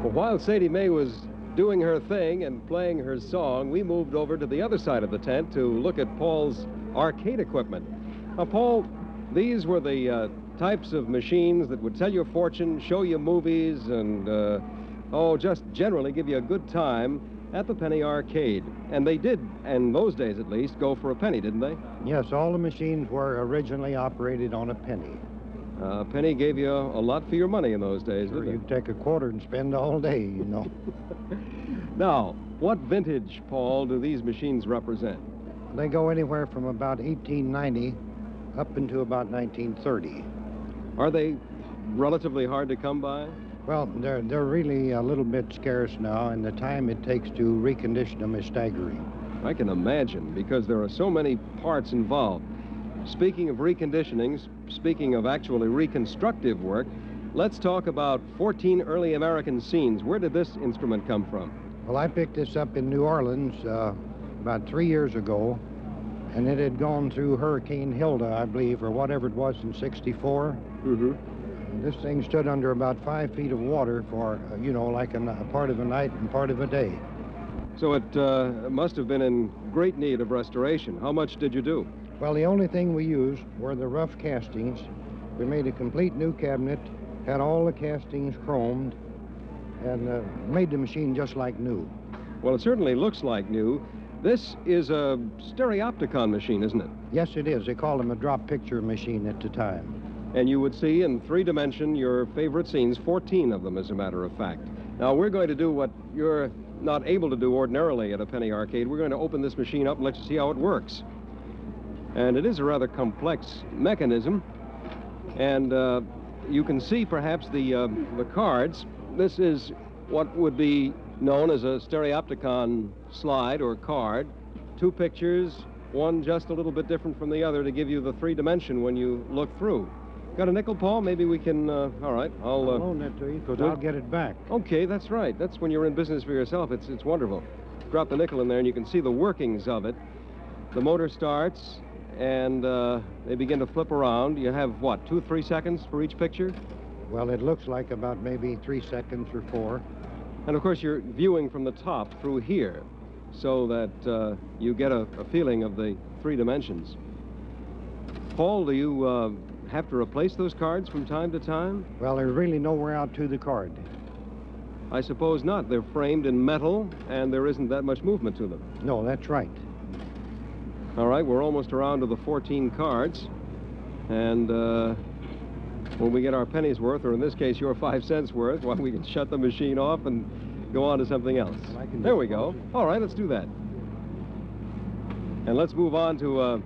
Well, while Sadie Mae was doing her thing and playing her song, we moved over to the other side of the tent to look at Paul's arcade equipment. Now, Paul, these were the types of machines that would tell you a fortune, show you movies, and, just generally give you a good time at the penny arcade. And they did, in those days at least, go for a penny, didn't they? Yes, all the machines were originally operated on a penny. A penny gave you a lot for your money in those days, Sure, didn't you could take a quarter and spend all day, you know. Now, what vintage, Paul, do these machines represent? They go anywhere from about 1890 up into about 1930. Are they relatively hard to come by? Well, they're really a little bit scarce now, and the time it takes to recondition them is staggering. I can imagine, because there are so many parts involved. Speaking of reconditioning, speaking of actually reconstructive work, let's talk about 14 early American scenes. Where did this instrument come from? Well, I picked this up in New Orleans about 3 years ago, and it had gone through Hurricane Hilda, I believe, or whatever it was in '64. Mm-hmm. This thing stood under about 5 feet of water for, like a part of a night and part of a day. So it must have been in great need of restoration. How much did you do? Well, the only thing we used were the rough castings. We made a complete new cabinet, had all the castings chromed, and made the machine just like new. Well, it certainly looks like new. This is a stereopticon machine, isn't it? Yes, it is. They called them a drop picture machine at the time. And you would see in 3-dimension your favorite scenes, 14 of them, as a matter of fact. Now, we're going to do what you're not able to do ordinarily at a penny arcade. We're going to open this machine up and let you see how it works. And it is a rather complex mechanism. And you can see, perhaps, the cards. This is what would be known as a stereopticon slide or card. 2 pictures, one just a little bit different from the other to give you the 3-dimension when you look through. Got a nickel, Paul? Maybe we can, all right, I'll loan it to you, because I'll get it back. Okay, that's right. That's when you're in business for yourself. It's wonderful. Drop the nickel in there, and you can see the workings of it. The motor starts, and they begin to flip around. You have, what, 2-3 seconds for each picture? Well, it looks like about maybe 3 seconds or 4. And, of course, you're viewing from the top through here, so that you get a feeling of the 3 dimensions. Paul, do you have to replace those cards from time to time? Well, there's really no wear out to the card. I suppose not. They're framed in metal, and there isn't that much movement to them. No, that's right. All right, we're almost around to the 14 cards. And when we get our penny's worth, or in this case, your 5 cents worth, well, we can shut the machine off and go on to something else. There we go. All right, let's do that. And let's move on to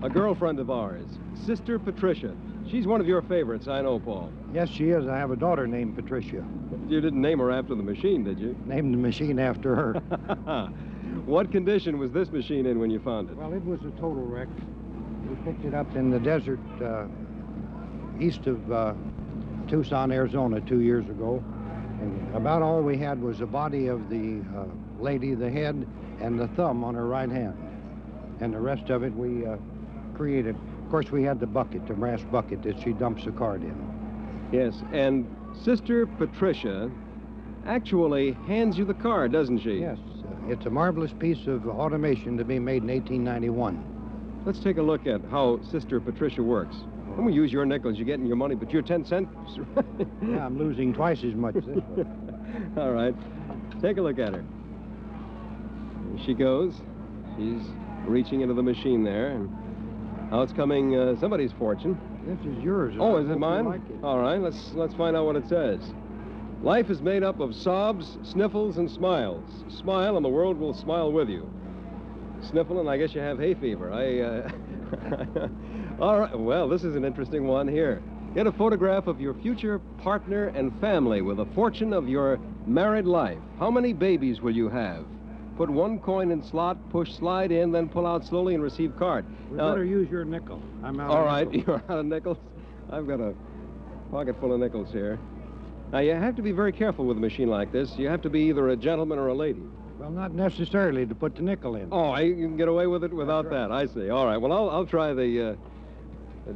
a girlfriend of ours, Sister Patricia. She's one of your favorites, I know, Paul. Yes, she is. I have a daughter named Patricia. You didn't name her after the machine, did you? Named the machine after her. What condition was this machine in when you found it? Well, it was a total wreck. We picked it up in the desert east of Tucson, Arizona 2 years ago. And about all we had was the body of the lady, the head, and the thumb on her right hand. And the rest of it we created. Of course, we had the bucket, the brass bucket that she dumps the card in. Yes, and Sister Patricia actually hands you the card, doesn't she? Yes, it's a marvelous piece of automation to be made in 1891. Let's take a look at how Sister Patricia works. I'm going to use your nickels. You're getting your money, but you're 10 cents. Yeah, I'm losing twice as much this way. All right. Take a look at her. Here she goes. She's reaching into the machine there. And now it's coming somebody's fortune. This is yours. Oh, is it mine? Like it. All right, let's find out what it says. Life is made up of sobs, sniffles, and smiles. Smile, and the world will smile with you. Sniffle, and I guess you have hay fever. All right, well, this is an interesting one here. Get a photograph of your future partner and family with a fortune of your married life. How many babies will you have? Put 1 coin in slot, push slide in, then pull out slowly and receive card. We better use your nickel. I'm out all of right, nickels. You're out of nickels? I've got a pocket full of nickels here. Now, you have to be very careful with a machine like this. You have to be either a gentleman or a lady. Well, not necessarily to put the nickel in. Oh, you can get away with it without that. I see. All right. Well, I'll try the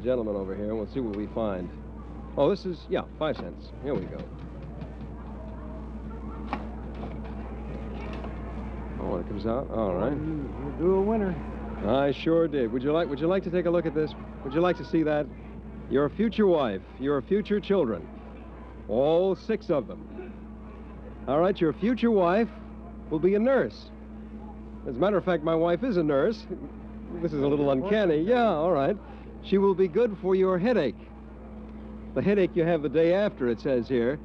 gentleman over here, and we'll see what we find. Oh, this is, yeah, 5 cents. Here we go. Oh, it comes out? All right. You drew a winner. I sure did. Would you like to take a look at this? Would you like to see that? Your future wife, your future children, all 6 of them. All right, your future wife will be a nurse. As a matter of fact, my wife is a nurse. This is a little uncanny. Yeah, all right. She will be good for your headache. The headache you have the day after, it says here.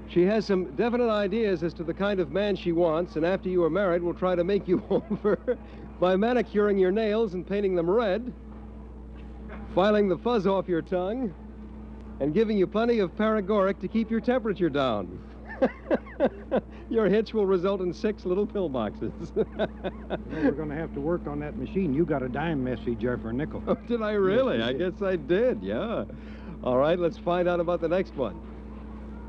She has some definite ideas as to the kind of man she wants, and after you are married, will try to make you over by manicuring your nails and painting them red, filing the fuzz off your tongue, and giving you plenty of paregoric to keep your temperature down. Your hitch will result in 6 little pill boxes. We're going to have to work on that machine. You got a dime message there for a nickel. Oh, did I really? Yes, I guess I did, yeah. All right, let's find out about the next one.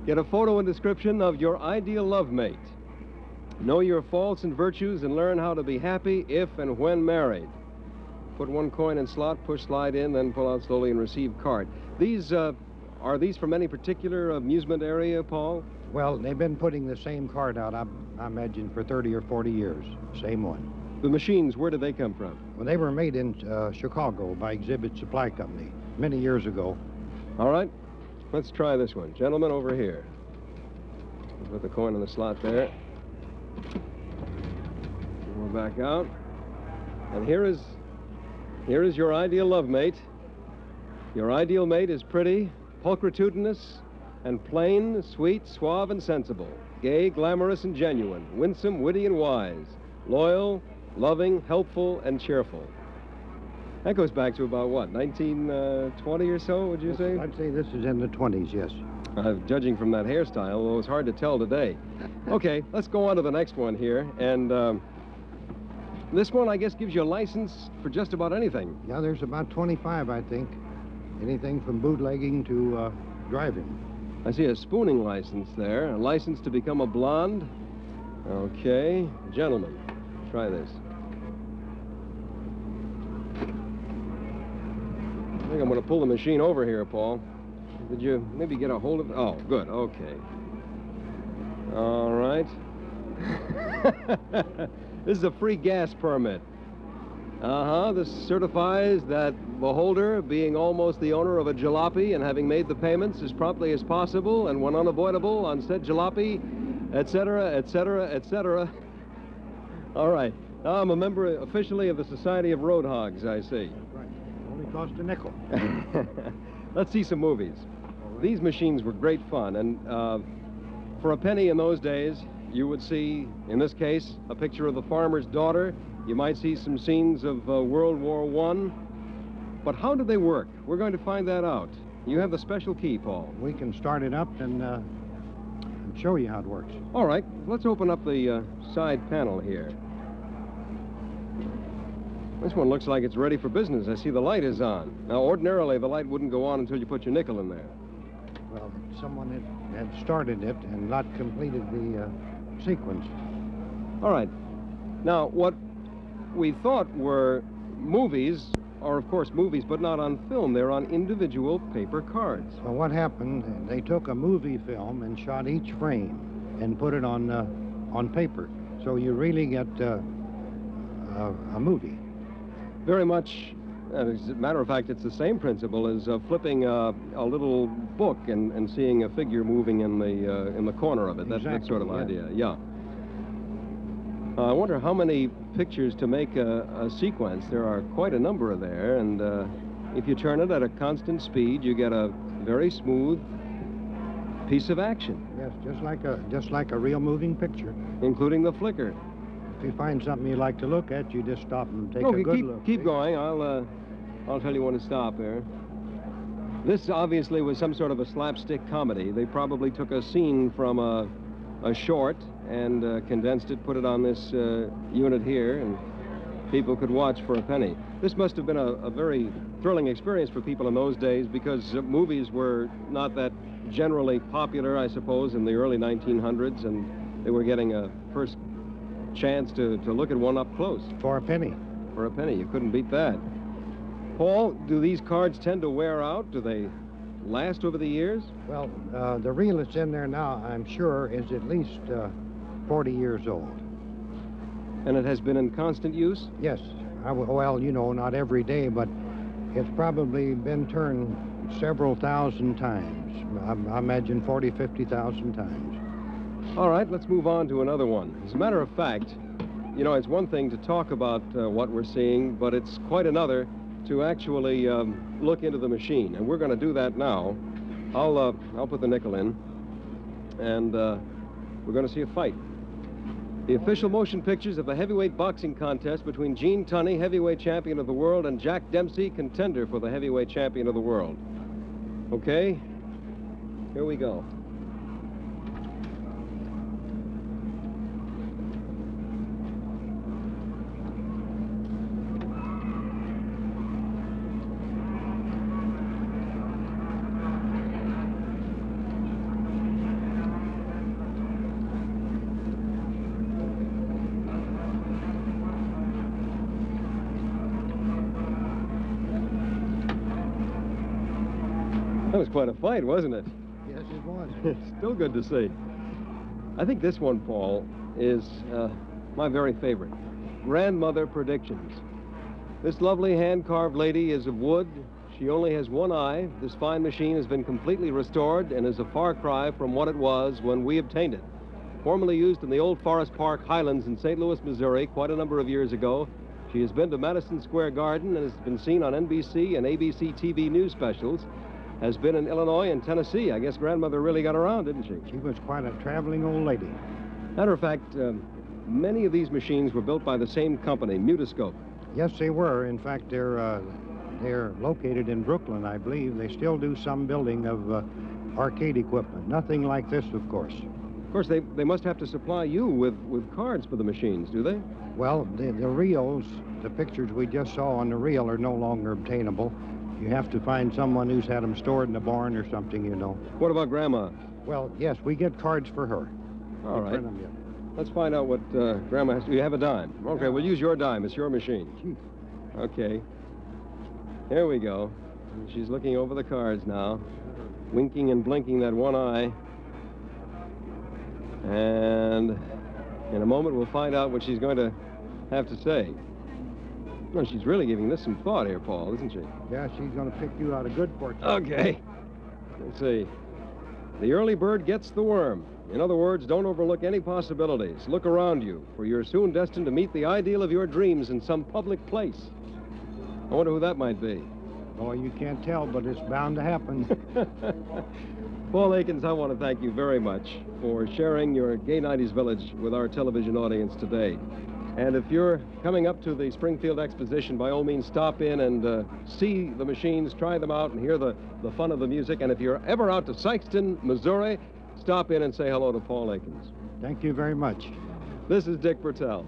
Get a photo and description of your ideal love mate. Know your faults and virtues and learn how to be happy if and when married. Put 1 coin in slot, push slide in, then pull out slowly and receive card. These, are these from any particular amusement area, Paul? Well, they've been putting the same card out, I imagine, for 30 or 40 years. Same one. The machines, where did they come from? Well, they were made in Chicago by Exhibit Supply Company many years ago. All right, let's try this one. Gentlemen, over here. Put the coin in the slot there. We're back out. And here is your ideal love mate. Your ideal mate is pretty, pulchritudinous, and plain, sweet, suave, and sensible. Gay, glamorous, and genuine. Winsome, witty, and wise. Loyal, loving, helpful, and cheerful. That goes back to about, what, 1920 or so, would you say? I'd say this is in the 20s, yes. Judging from that hairstyle, although it's hard to tell today. Okay, let's go on to the next one here. And this one, I guess, gives you a license for just about anything. Yeah, there's about 25, I think. Anything from bootlegging to driving. I see a spooning license there, a license to become a blonde. Okay, gentlemen, try this. I think I'm going to pull the machine over here, Paul. Did you maybe get a hold of it? Oh, good, okay. All right. This is a free gas permit. This certifies that the holder, being almost the owner of a jalopy and having made the payments as promptly as possible and when unavoidable on said jalopy, etc., etc., etc. All right. Now I'm a member officially of the Society of Road Hogs, I see. Right. Only cost a nickel. Let's see some movies. Right. These machines were great fun, and for a penny in those days, you would see, in this case, a picture of the farmer's daughter. You might see some scenes of World War I. But how do they work? We're going to find that out. You have the special key, Paul. We can start it up and show you how it works. All right. Let's open up the side panel here. This one looks like it's ready for business. I see the light is on. Now, ordinarily, the light wouldn't go on until you put your nickel in there. Well, someone had started it and not completed the sequence. All right. Now, what we thought were movies are, of course, movies, but not on film. They're on individual paper cards. Well, what happened, they took a movie film and shot each frame and put it on paper. So you really get a movie. Very much, as a matter of fact, it's the same principle as flipping a little book and seeing a figure moving in the corner of it. Exactly, that sort of yeah. idea, yeah. I wonder how many pictures to make a sequence. There are quite a number there, and if you turn it at a constant speed, you get a very smooth piece of action. Yes, just like a real moving picture. Including the flicker. If you find something you like to look at, you just stop and take a good look. Keep going. I'll tell you when to stop there. This obviously was some sort of a slapstick comedy. They probably took a scene from a short and condensed it, put it on this unit here, and people could watch for a penny. This must have been a very thrilling experience for people in those days because movies were not that generally popular, I suppose, in the early 1900s, and they were getting a first chance to look at one up close. For a penny. For a penny. You couldn't beat that. Paul, do these cards tend to wear out? Do they last over the years? Well, the reel that's in there now, I'm sure, is at least 40 years old. And it has been in constant use? Yes. Well, you know, not every day, but it's probably been turned several thousand times. I imagine 40, 50,000 times. All right, let's move on to another one. As a matter of fact, you know, it's one thing to talk about what we're seeing, but it's quite another to actually look into the machine. And we're going to do that now. I'll put the nickel in, and we're going to see a fight. The official motion pictures of the heavyweight boxing contest between Gene Tunney, heavyweight champion of the world, and Jack Dempsey, contender for the heavyweight champion of the world. Okay, here we go. That was quite a fight, wasn't it? Yes, it was. Still good to see. I think this one, Paul, is my very favorite. Grandmother Predictions. This lovely hand-carved lady is of wood. She only has one eye. This fine machine has been completely restored and is a far cry from what it was when we obtained it. Formerly used in the old Forest Park Highlands in St. Louis, Missouri, quite a number of years ago. She has been to Madison Square Garden and has been seen on NBC and ABC TV news specials. Has been in Illinois and Tennessee. I guess Grandmother really got around, didn't she? She was quite a traveling old lady. Matter of fact, many of these machines were built by the same company, Mutascope. Yes, they were. In fact, they're located in Brooklyn, I believe. They still do some building of arcade equipment. Nothing like this, of course. Of course, they must have to supply you with cards for the machines, do they? Well, the reels, the pictures we just saw on the reel are no longer obtainable. You have to find someone who's had them stored in a barn or something, you know. What about Grandma? Well, yes, we get cards for her. All right. Print them yet. Let's find out what Grandma has to do. You have a dime. Okay, we'll use your dime. It's your machine. Gee. Okay. Here we go. She's looking over the cards now, winking and blinking that one eye. And in a moment, we'll find out what she's going to have to say. Well, she's really giving this some thought here, Paul, isn't she? Yeah, she's going to pick you out a good fortune. Okay. Let's see. The early bird gets the worm. In other words, don't overlook any possibilities. Look around you, for you're soon destined to meet the ideal of your dreams in some public place. I wonder who that might be. Oh, you can't tell, but it's bound to happen. Paul Eakins, I want to thank you very much for sharing your Gay 90s Village with our television audience today. And if you're coming up to the Springfield Exposition, by all means, stop in and see the machines, try them out, and hear the fun of the music. And if you're ever out to Sikeston, Missouri, stop in and say hello to Paul Eakins. Thank you very much. This is Dick Bertel.